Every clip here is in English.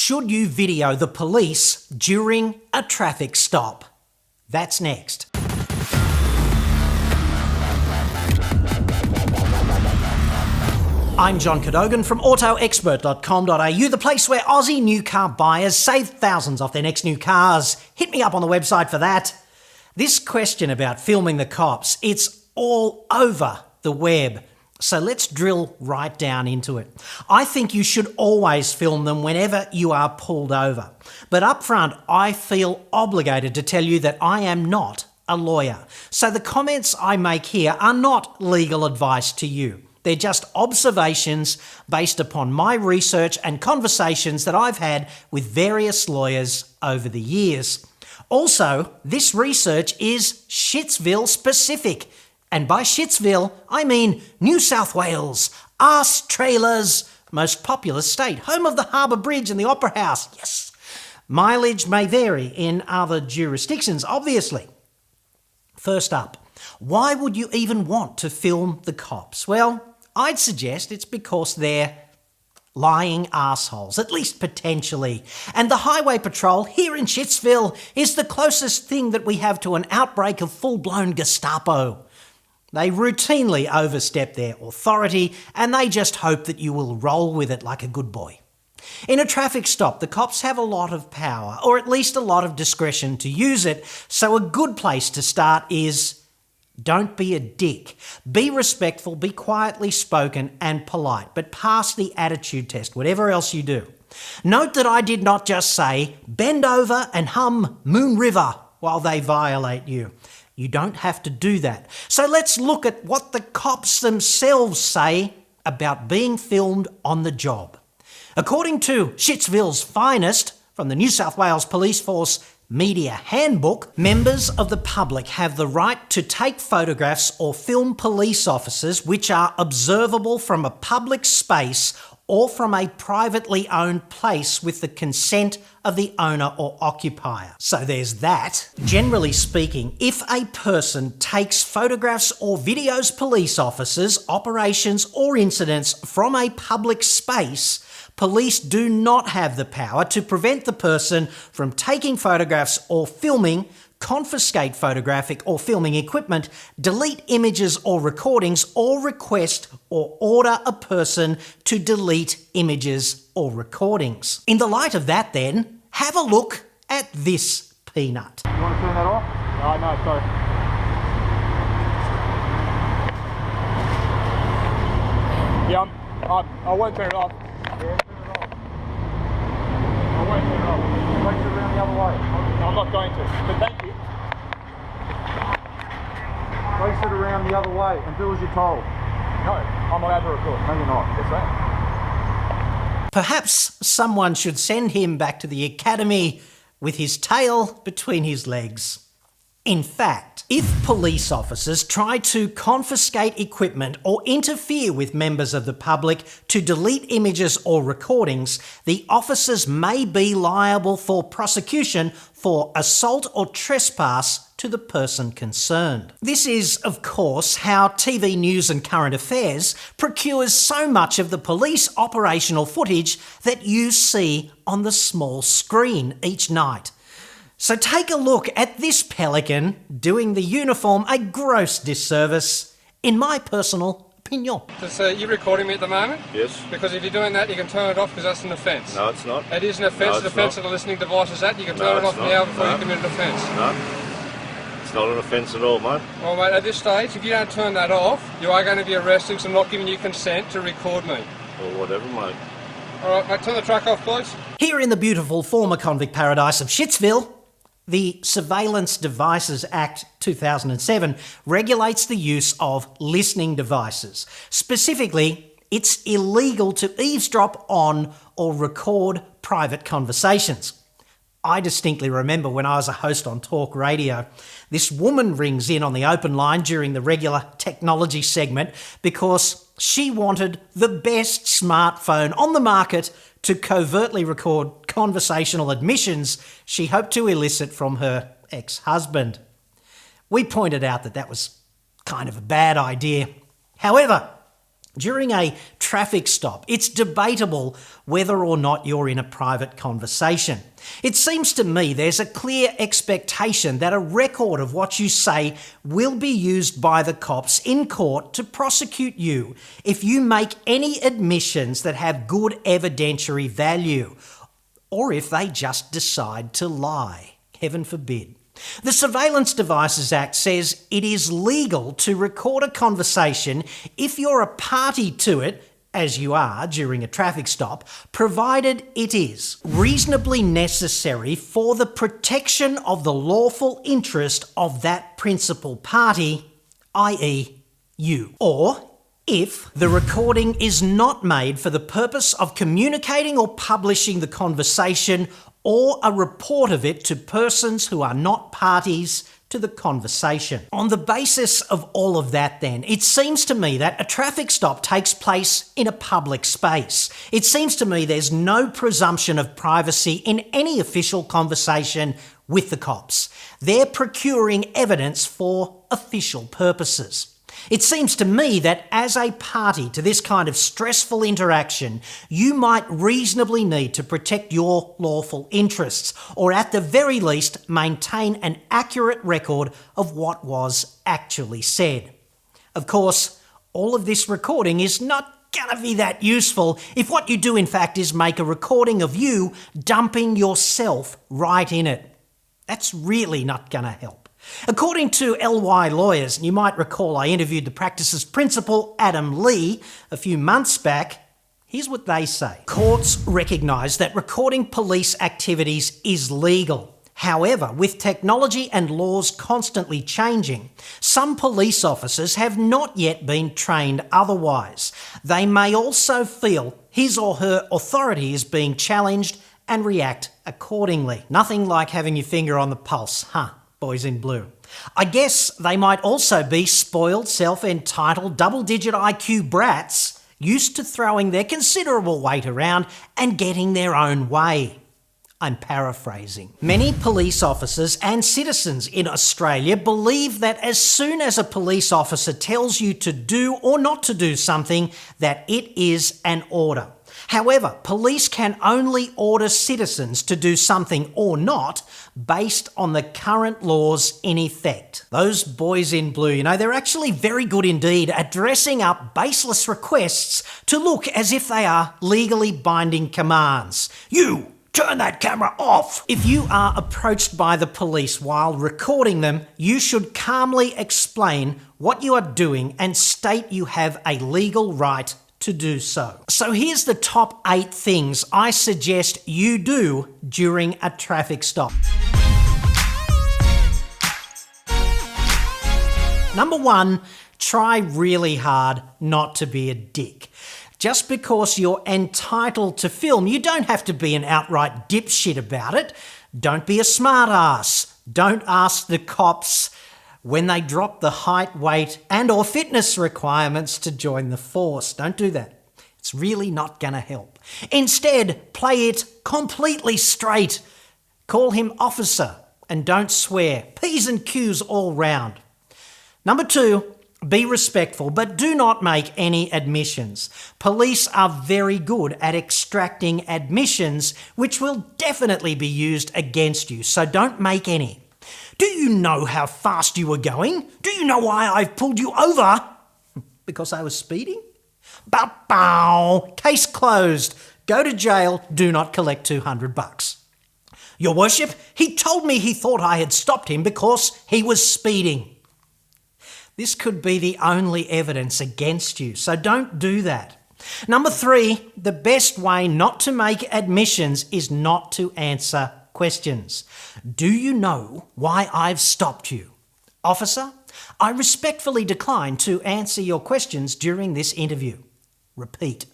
Should you video the police during a traffic stop? That's next. I'm John Cadogan from AutoExpert.com.au, the place where Aussie new car buyers save thousands off their next new cars. Hit me up on the website for that. This question about filming the cops, it's all over the web. So let's drill right down into it. I think you should always film them whenever you are pulled over. But up front, I feel obligated to tell you that I am not a lawyer. So the comments I make here are not legal advice to you. They're just observations based upon my research and conversations that I've had with various lawyers over the years. Also, this research is Shitsville specific. And by Shitsville, I mean New South Wales, arse trailers, most populous state, home of the Harbour Bridge and the Opera House. Yes. Mileage may vary in other jurisdictions, obviously. First up, why would you even want to film the cops? Well, I'd suggest it's because they're lying arseholes, at least potentially. And the Highway Patrol here in Shitsville is the closest thing that we have to an outbreak of full-blown Gestapo. They routinely overstep their authority and they just hope that you will roll with it like a good boy. In a traffic stop, the cops have a lot of power, or at least a lot of discretion to use it, so a good place to start is don't be a dick. Be respectful, be quietly spoken and polite, but pass the attitude test, whatever else you do. Note that I did not just say, bend over and hum Moon River while they violate you. You don't have to do that. So let's look at what the cops themselves say about being filmed on the job. According to Shitsville's finest, from the New South Wales Police Force Media Handbook, members of the public have the right to take photographs or film police officers which are observable from a public space or from a privately owned place with the consent of the owner or occupier. So there's that. Generally speaking, if a person takes photographs or videos police officers, operations or incidents from a public space, police do not have the power to prevent the person from taking photographs or filming, confiscate photographic or filming equipment, delete images or recordings, or request or order a person to delete images or recordings. In the light of that then, have a look at this peanut. You want to turn that off? Oh, no, sorry. Yeah, I won't turn it off. Yeah, turn it off. I won't turn it off. Place it around the other way. I'm not going to, but thank you. Place it around the other way and do as you're told. No, I'm allowed to record. No, you're not. Yes, sir. Perhaps someone should send him back to the academy with his tail between his legs. In fact, if police officers try to confiscate equipment or interfere with members of the public to delete images or recordings, the officers may be liable for prosecution for assault or trespass to the person concerned. This is, of course, how TV news and current affairs procures so much of the police operational footage that you see on the small screen each night. So take a look at this pelican doing the uniform a gross disservice, in my personal opinion. You recording me at the moment? Yes. Because if you're doing that, you can turn it off because that's an offence. No, it's not. It is an offence. No, An offence of the listening device is that. You can turn it off now before you commit an offence. No. It's not an offence at all, mate. Well, mate, at this stage, if you don't turn that off, you are going to be arrested because I'm not giving you consent to record me. Or whatever, mate. All right, mate, turn the truck off, please. Here in the beautiful former convict paradise of Shitsville, the Surveillance Devices Act 2007 regulates the use of listening devices. Specifically, it's illegal to eavesdrop on or record private conversations. I distinctly remember when I was a host on talk radio, this woman rings in on the open line during the regular technology segment because she wanted the best smartphone on the market to covertly record conversational admissions she hoped to elicit from her ex-husband. We pointed out that that was kind of a bad idea. However, During a traffic stop, it's debatable whether or not you're in a private conversation. It seems to me there's a clear expectation that a record of what you say will be used by the cops in court to prosecute you if you make any admissions that have good evidentiary value, or if they just decide to lie. Heaven forbid. The Surveillance Devices Act says it is legal to record a conversation if you're a party to it, as you are during a traffic stop, provided it is reasonably necessary for the protection of the lawful interest of that principal party, i.e. you. Or if the recording is not made for the purpose of communicating or publishing the conversation or a report of it to persons who are not parties to the conversation. On the basis of all of that then, it seems to me that a traffic stop takes place in a public space. It seems to me there's no presumption of privacy in any official conversation with the cops. They're procuring evidence for official purposes. It seems to me that as a party to this kind of stressful interaction, you might reasonably need to protect your lawful interests, or at the very least maintain an accurate record of what was actually said. Of course, all of this recording is not going to be that useful if what you do in fact is make a recording of you dumping yourself right in it. That's really not going to help. According to LY Lawyers, and you might recall I interviewed the practice's principal, Adam Lee, a few months back, here's what they say. Courts recognise that recording police activities is legal. However, with technology and laws constantly changing, some police officers have not yet been trained otherwise. They may also feel his or her authority is being challenged and react accordingly. Nothing like having your finger on the pulse, huh? Boys in blue. I guess they might also be spoiled, self-entitled, double-digit IQ brats used to throwing their considerable weight around and getting their own way. I'm paraphrasing. Many police officers and citizens in Australia believe that as soon as a police officer tells you to do or not to do something, that it is an order. However, police can only order citizens to do something or not based on the current laws in effect. Those boys in blue, they're actually very good indeed at dressing up baseless requests to look as if they are legally binding commands. You! Turn that camera off! If you are approached by the police while recording them, you should calmly explain what you are doing and state you have a legal right to do so. So here's the top 8 things I suggest you do during a traffic stop. Number 1, try really hard not to be a dick. Just because you're entitled to film, you don't have to be an outright dipshit about it. Don't be a smart ass. Don't ask the cops when they drop the height, weight and or fitness requirements to join the force. Don't do that. It's really not going to help. Instead, play it completely straight. Call him officer and don't swear. P's and Q's all round. Number 2, be respectful, but do not make any admissions. Police are very good at extracting admissions, which will definitely be used against you, so don't make any. Do you know how fast you were going? Do you know why I've pulled you over? Because I was speeding? Bow. Case closed. Go to jail. Do not collect $200. Your worship, he told me he thought I had stopped him because he was speeding. This could be the only evidence against you, so don't do that. Number 3, the best way not to make admissions is not to answer questions. Do you know why I've stopped you? Officer, I respectfully decline to answer your questions during this interview. Repeat.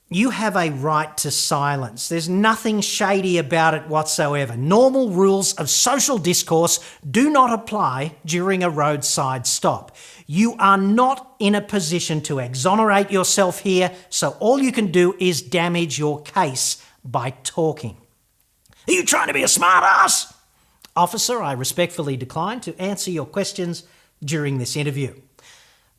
You have a right to silence. There's nothing shady about it whatsoever. Normal rules of social discourse do not apply during a roadside stop. You are not in a position to exonerate yourself here, so all you can do is damage your case by talking. Are you trying to be a smart ass? Officer, I respectfully decline to answer your questions during this interview.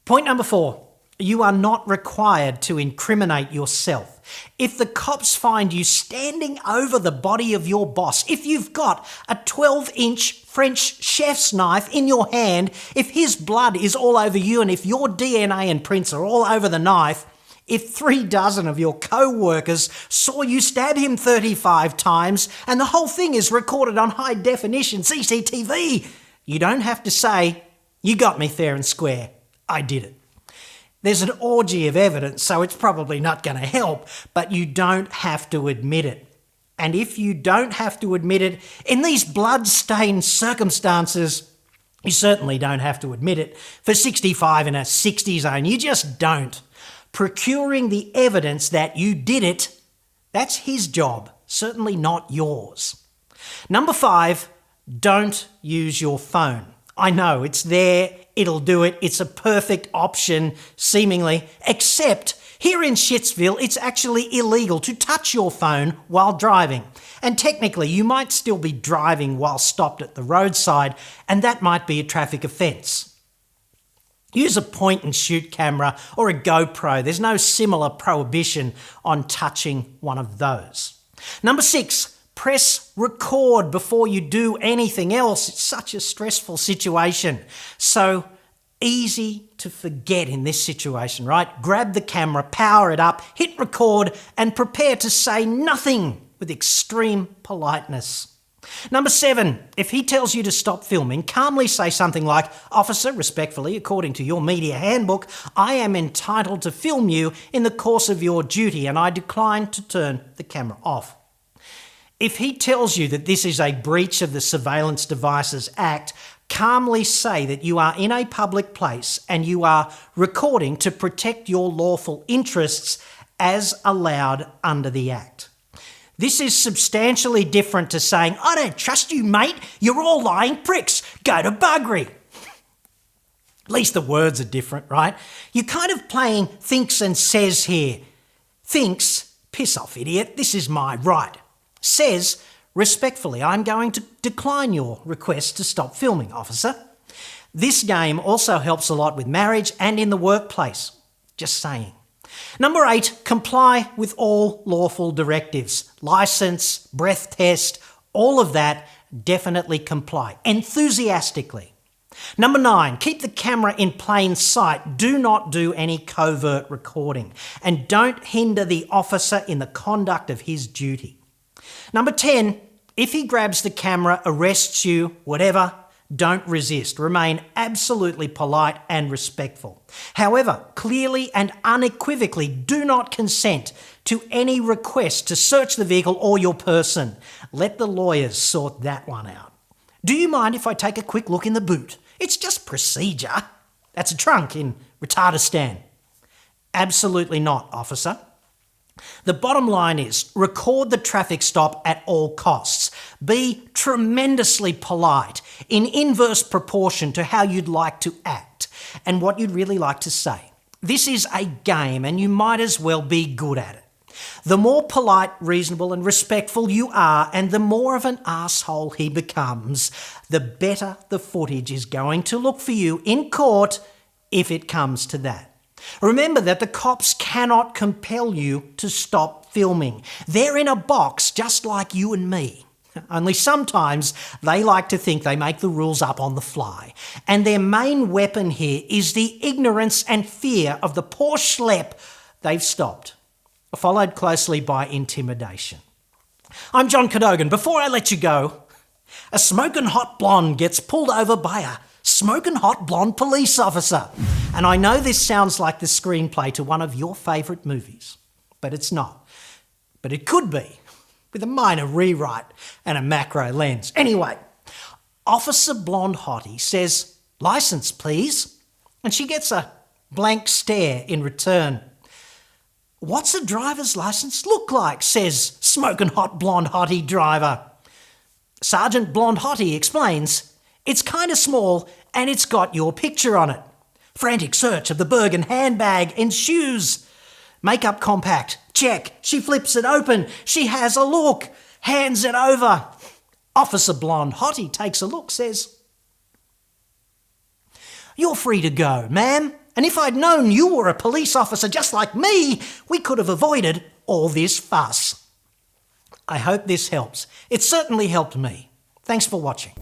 Point number 4. You are not required to incriminate yourself. If the cops find you standing over the body of your boss, if you've got a 12-inch French chef's knife in your hand, if his blood is all over you and if your DNA and prints are all over the knife, if 36 of your co-workers saw you stab him 35 times and the whole thing is recorded on high definition CCTV, you don't have to say, "You got me fair and square. I did it." There's an orgy of evidence, so it's probably not going to help, but you don't have to admit it. And if you don't have to admit it, in these blood-stained circumstances, you certainly don't have to admit it. For 65 in a 60 zone, you just don't. Procuring the evidence that you did it, that's his job, certainly not yours. Number 5, don't use your phone. I know, it's there, it'll do it, it's a perfect option, seemingly, except here in Shitsville, it's actually illegal to touch your phone while driving. And technically, you might still be driving while stopped at the roadside, and that might be a traffic offence. Use a point-and-shoot camera or a GoPro. There's no similar prohibition on touching one of those. Number 6, press record before you do anything else. It's such a stressful situation. So easy to forget in this situation, right? Grab the camera, power it up, hit record, and prepare to say nothing with extreme politeness. Number 7, if he tells you to stop filming, calmly say something like, "Officer, respectfully, according to your media handbook, I am entitled to film you in the course of your duty and I decline to turn the camera off." If he tells you that this is a breach of the Surveillance Devices Act, calmly say that you are in a public place and you are recording to protect your lawful interests as allowed under the Act. This is substantially different to saying, "I don't trust you, mate. You're all lying pricks. Go to buggery." At least the words are different, right? You're kind of playing thinks and says here. Thinks, piss off, idiot, this is my right. Says, respectfully, I'm going to decline your request to stop filming, officer. This game also helps a lot with marriage and in the workplace. Just saying. Number 8, comply with all lawful directives. License, breath test, all of that, definitely comply. Enthusiastically. Number 9, keep the camera in plain sight. Do not do any covert recording. And don't hinder the officer in the conduct of his duty. Number 10, if he grabs the camera, arrests you, whatever, don't resist. Remain absolutely polite and respectful. However, clearly and unequivocally do not consent to any request to search the vehicle or your person. Let the lawyers sort that one out. Do you mind if I take a quick look in the boot? It's just procedure. That's a trunk in Retardistan. Absolutely not, officer. The bottom line is, record the traffic stop at all costs. Be tremendously polite, in inverse proportion to how you'd like to act and what you'd really like to say. This is a game and you might as well be good at it. The more polite, reasonable and respectful you are and the more of an asshole he becomes, the better the footage is going to look for you in court if it comes to that. Remember that the cops cannot compel you to stop filming. They're in a box just like you and me. Only sometimes they like to think they make the rules up on the fly. And their main weapon here is the ignorance and fear of the poor schlep they've stopped, followed closely by intimidation. I'm John Cadogan. Before I let you go, a smoking hot blonde gets pulled over by a smoking hot blonde police officer. And I know this sounds like the screenplay to one of your favourite movies, but it's not. But it could be, with a minor rewrite and a macro lens. Anyway, Officer Blonde Hottie says, "Licence, please," and she gets a blank stare in return. "What's a driver's licence look like?" says Smoking Hot Blonde Hottie driver. Sergeant Blonde Hottie explains, "It's kind of small and it's got your picture on it." Frantic search of the Bergen handbag ensues. Makeup compact, check. She flips it open. She has a look, hands it over. Officer Blonde Hottie takes a look, says, "You're free to go, ma'am. And if I'd known you were a police officer just like me, we could have avoided all this fuss. I hope this helps. It certainly helped me. Thanks for watching.